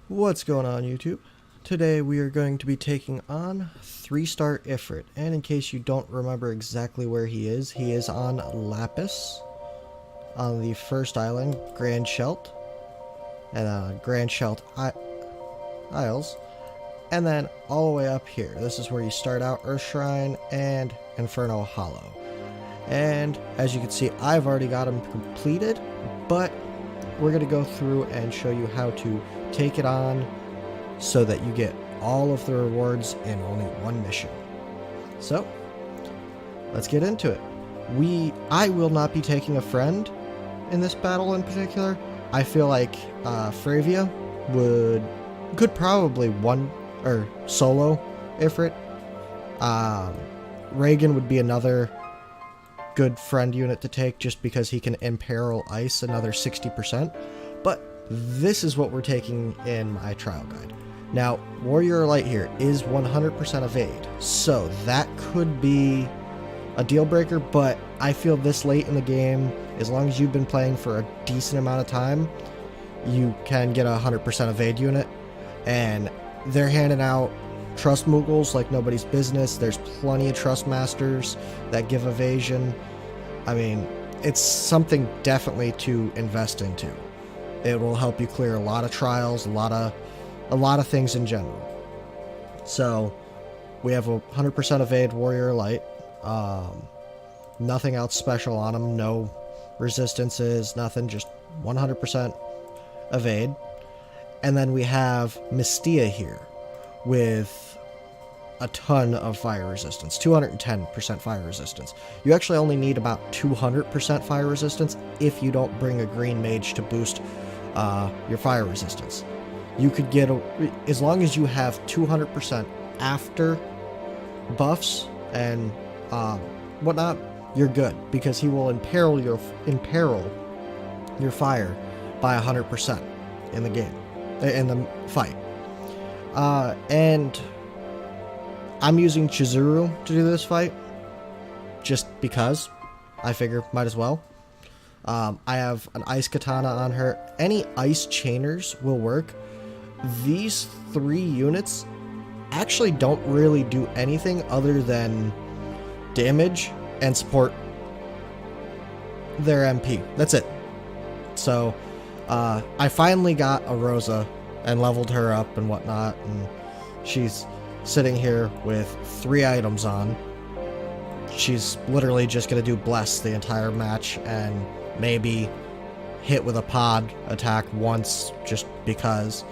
What's going on, YouTube? Today we are going to be taking on 3-star Ifrit, and in case you don't remember exactly where he is on Lapis, on the first island, Grand Shelt, and Grand Shelt Isles, and then all the way up here. This is where you start out, Earth Shrine and Inferno Hollow. And as you can see, I've already got him completed, but we're going to go through and show you how to take it on so that you get all of the rewards in only one mission. So, let's get into it. I will not be taking a friend in this battle in particular. I feel like Fravia could probably solo Ifrit. Reagan would be another good friend unit to take just because he can imperil ice another 60%, but this is what we're taking in my trial guide. Now, Warrior Light here is 100% evade, so that could be a deal breaker, but I feel this late in the game, as long as you've been playing for a decent amount of time, you can get a 100% evade unit, and they're handing out Trust Mughals like nobody's business. There's plenty of Trust Masters that give evasion. I mean, it's something definitely to invest into. It will help you clear a lot of trials, a lot of things in general. So, we have a 100% evade Warrior Light. Nothing else special on him. No resistances, nothing. Just 100% evade. And then we have Mystia here with a ton of fire resistance, 210% fire resistance. You actually only need about 200% fire resistance if you don't bring a green mage to boost your fire resistance. You could get, as long as you have 200% after buffs and whatnot, you're good, because he will imperil your fire by 100% in the game, in the fight. And I'm using Chizuru to do this fight, just because. I figure, might as well. I have an Ice Katana on her. Any Ice Chainers will work. These 3 units actually don't really do anything other than damage and support their MP. That's it. So, I finally got a Rosa and leveled her up and whatnot, and she's sitting here with 3 items on. She's literally just going to do Bless the entire match and maybe hit with a pod attack once just because.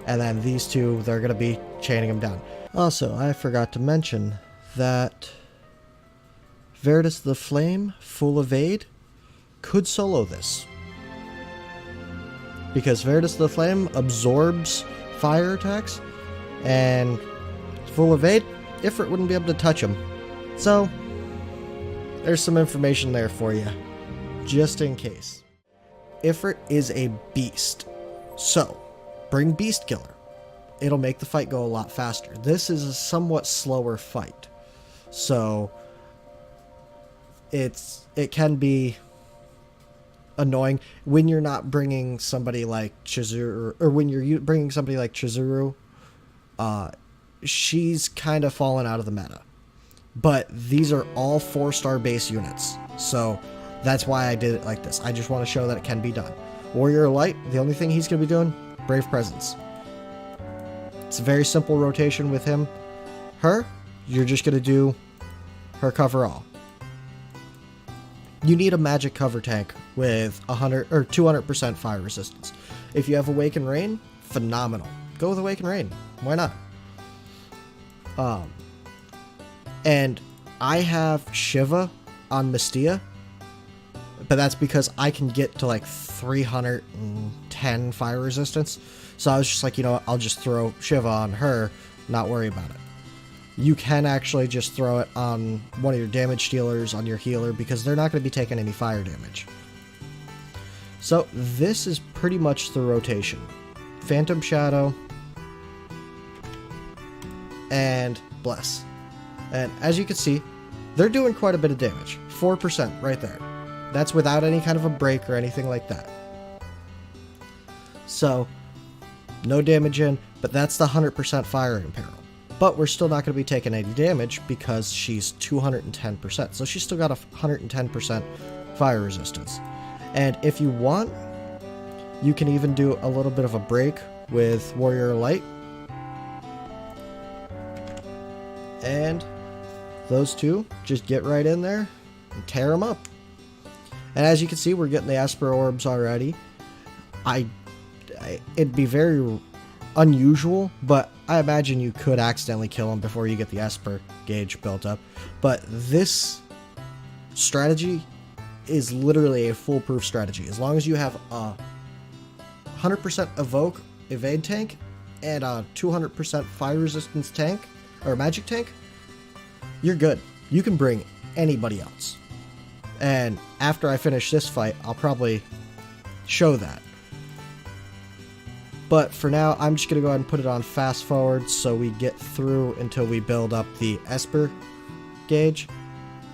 And then these 2, they're going to be chaining them down. Also, I forgot to mention that Verdus the Flame, full evade, could solo this. Because Verdus the Flame absorbs fire attacks, and full evade, Ifrit wouldn't be able to touch him. So, there's some information there for you, just in case. Ifrit is a beast, so bring Beast Killer. It'll make the fight go a lot faster. This is a somewhat slower fight, so it can be annoying when you're not bringing somebody like Chizuru, or when you're bringing somebody like Chizuru. She's kind of fallen out of the meta, but these are all 4-star base units, so that's why I did it like this. I just want to show that it can be done. Warrior Light, the only thing he's going to be doing, Brave Presence. It's a very simple rotation with him. Her, you're just going to do her cover all. You need a magic cover tank with 100 or 200% fire resistance. If you have Awaken Rain, phenomenal. Go with Awaken Rain. Why not? And I have Shiva on Mystia, but that's because I can get to like 310 fire resistance. So I was just like, you know what, I'll just throw Shiva on her, not worry about it. You can actually just throw it on one of your damage dealers, on your healer, because they're not going to be taking any fire damage. So this is pretty much the rotation. Phantom Shadow and Bless. And as you can see, they're doing quite a bit of damage. 4% right there. That's without any kind of a break or anything like that. So, no damage in, but that's the 100% firing peril. But we're still not going to be taking any damage because she's 210%. So she's still got a 110% fire resistance. And if you want, you can even do a little bit of a break with Warrior Light. And those two just get right in there and tear them up. And as you can see, we're getting the Esper orbs already. It'd be very unusual, but I imagine you could accidentally kill him before you get the Esper gauge built up. But this strategy is literally a foolproof strategy. As long as you have a 100% evoke evade tank and a 200% fire resistance tank or magic tank, you're good. You can bring anybody else. And after I finish this fight, I'll probably show that. But for now, I'm just going to go ahead and put it on fast forward so we get through until we build up the Esper gauge,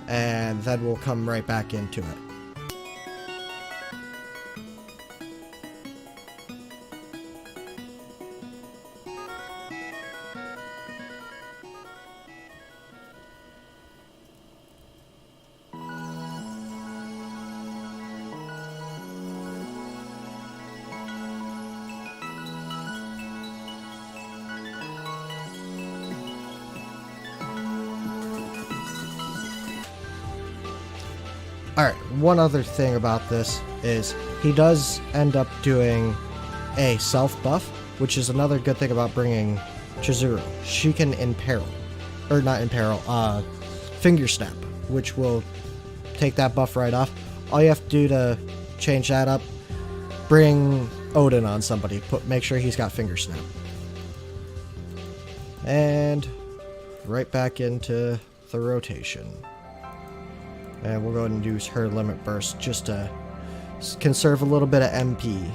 and then we'll come right back into it. Alright, one other thing about this is he does end up doing a self buff, which is another good thing about bringing Chizuru. She can imperil, or not imperil, finger snap, which will take that buff right off. All you have to do to change that up, bring Odin on somebody, make sure he's got finger snap. And right back into the rotation. And we'll go ahead and use her limit burst just to conserve a little bit of MP.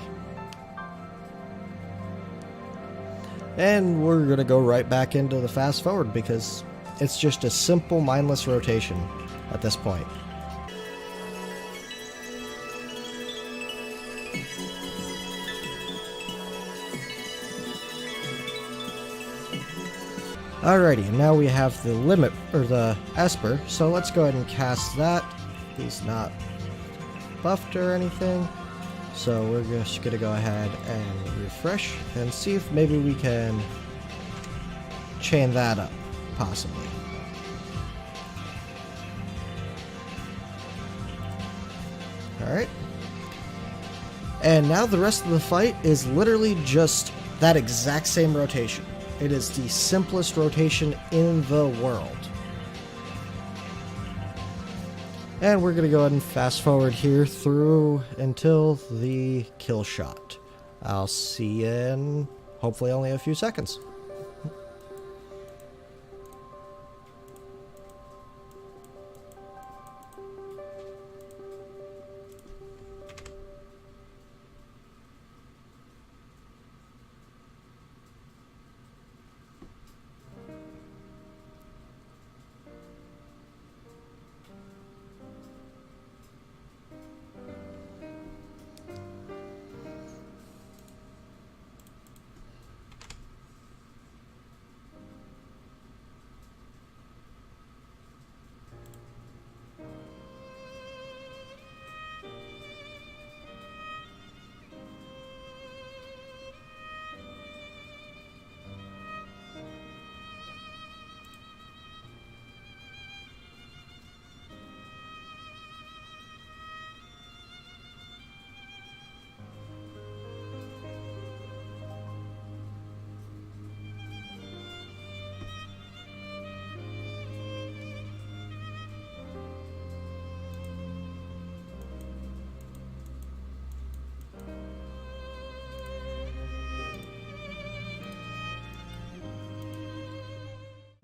And we're going to go right back into the fast forward because it's just a simple mindless rotation at this point. Alrighty, and now we have the limit, or the Esper, so let's go ahead and cast that. He's not buffed or anything, so we're just gonna go ahead and refresh and see if maybe we can chain that up, possibly. Alright. And now the rest of the fight is literally just that exact same rotation. It is the simplest rotation in the world. And we're going to go ahead and fast forward here through until the kill shot. I'll see you in hopefully only a few seconds.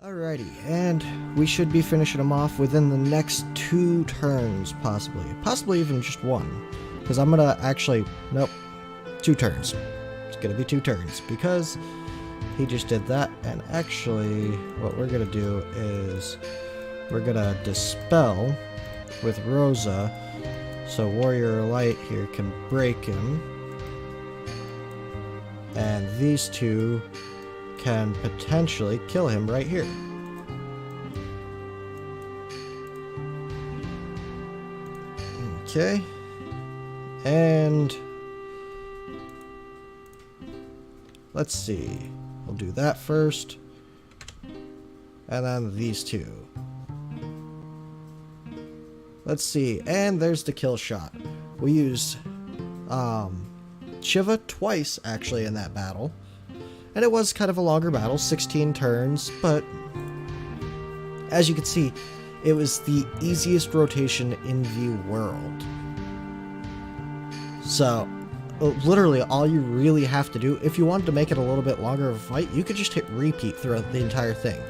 Alrighty, and we should be finishing them off within the next 2 turns, possibly. Possibly even just 1. Because I'm gonna actually... Nope. 2 turns. It's gonna be 2 turns, because he just did that, and actually, what we're gonna do is... We're gonna Dispel with Rosa, so Warrior Light here can break him. And these two can potentially kill him right here. Okay. And let's see. We'll do that first. And then these two. Let's see. And there's the kill shot. We used Shiva twice, actually, in that battle. And it was kind of a longer battle, 16 turns, but as you can see, it was the easiest rotation in the world. So, literally, all you really have to do, if you wanted to make it a little bit longer of a fight, you could just hit repeat throughout the entire thing.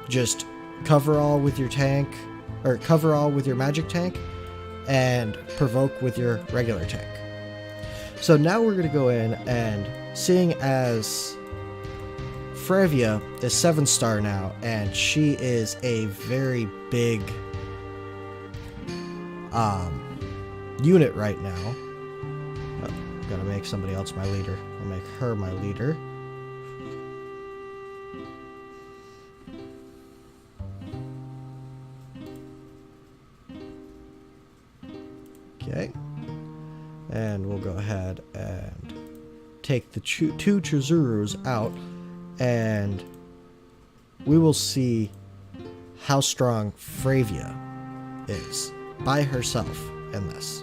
Just cover all with your tank, or cover all with your magic tank, and provoke with your regular tank. So now we're going to go in, and seeing as Fravia is 7-star now, and she is a very big unit right now. Oh, gotta make somebody else my leader. I'll make her my leader. Okay. And we'll go ahead and take the two Chizurus out, and we will see how strong Fravia is by herself in this.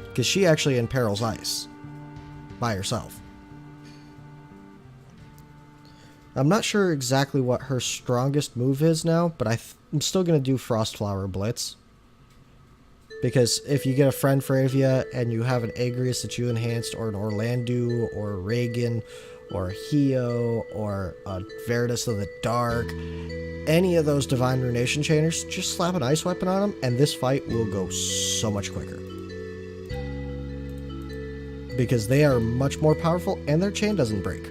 Because she actually imperils ice by herself. I'm not sure exactly what her strongest move is now, but I'm still going to do Frostflower Blitz. Because if you get a Friend Fravia and you have an Agrius that you enhanced, or an Orlandu, or a Reagan, or a Hio, or a Veritas of the Dark, any of those Divine Runation Chainers, just slap an Ice Weapon on them, and this fight will go so much quicker. Because they are much more powerful, and their chain doesn't break.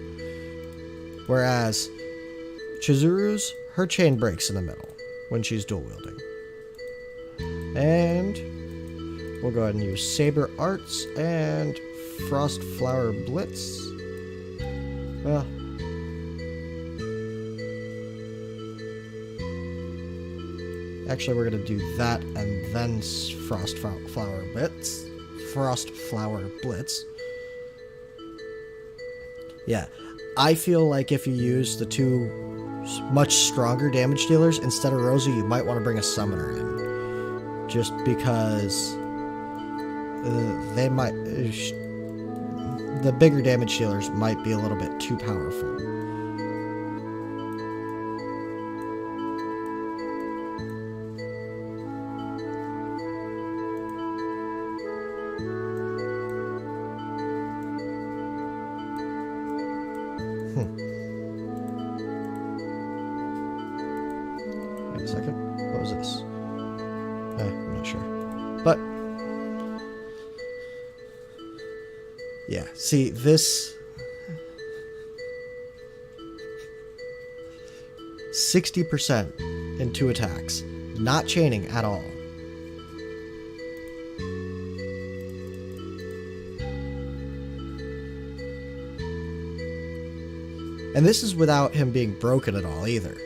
Whereas Chizuru's, her chain breaks in the middle when she's dual wielding. And we'll go ahead and use Saber Arts and Frostflower Blitz. Well, actually, we're going to do that and then Frostflower Blitz. Yeah, I feel like if you use the two much stronger damage dealers instead of Rosa, you might want to bring a Summoner in. Just because they might... the bigger damage dealers might be a little bit too powerful. Wait a second. What was this? I'm not sure. But yeah, see this 60% in 2 attacks, not chaining at all. And this is without him being broken at all either.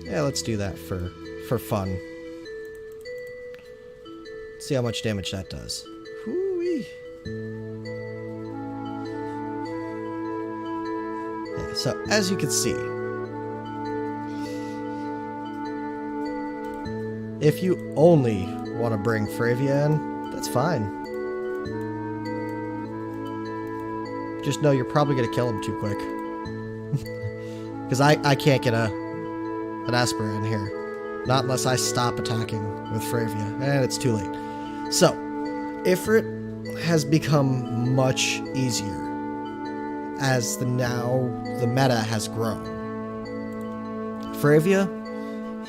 Yeah, let's do that for fun. See how much damage that does. Hoo-wee. Yeah, so as you can see, if you only want to bring Fravia in, that's fine. Just know you're probably going to kill him too quick. Because I can't get an Esper in here. Not unless I stop attacking with Fravia. And it's too late. So, Ifrit has become much easier as the meta has grown. Fravia,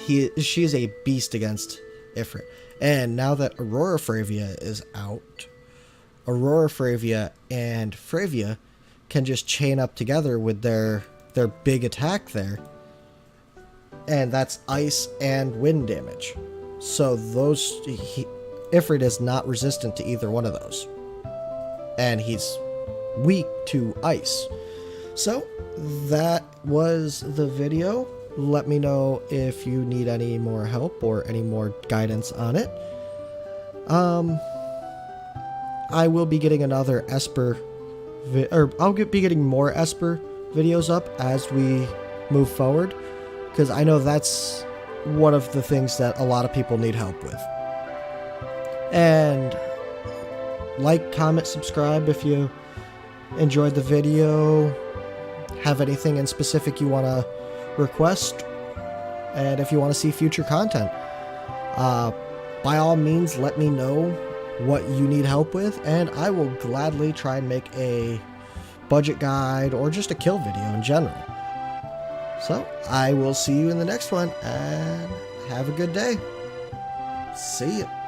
she is a beast against Ifrit. And now that Aurora Fravia is out, Aurora Fravia and Fravia can just chain up together with their big attack there. And that's ice and wind damage. So Ifrit is not resistant to either one of those. And he's weak to ice. So that was the video. Let me know if you need any more help or any more guidance on it. I will be getting another Esper, I'll be getting more Esper videos up as we move forward, because I know that's one of the things that a lot of people need help with. And like, comment, subscribe if you enjoyed the video, have anything in specific you want to request, and if you want to see future content, by all means let me know what you need help with, and I will gladly try and make a budget guide or just a kill video in general. So I will see you in the next one, and have a good day. See ya.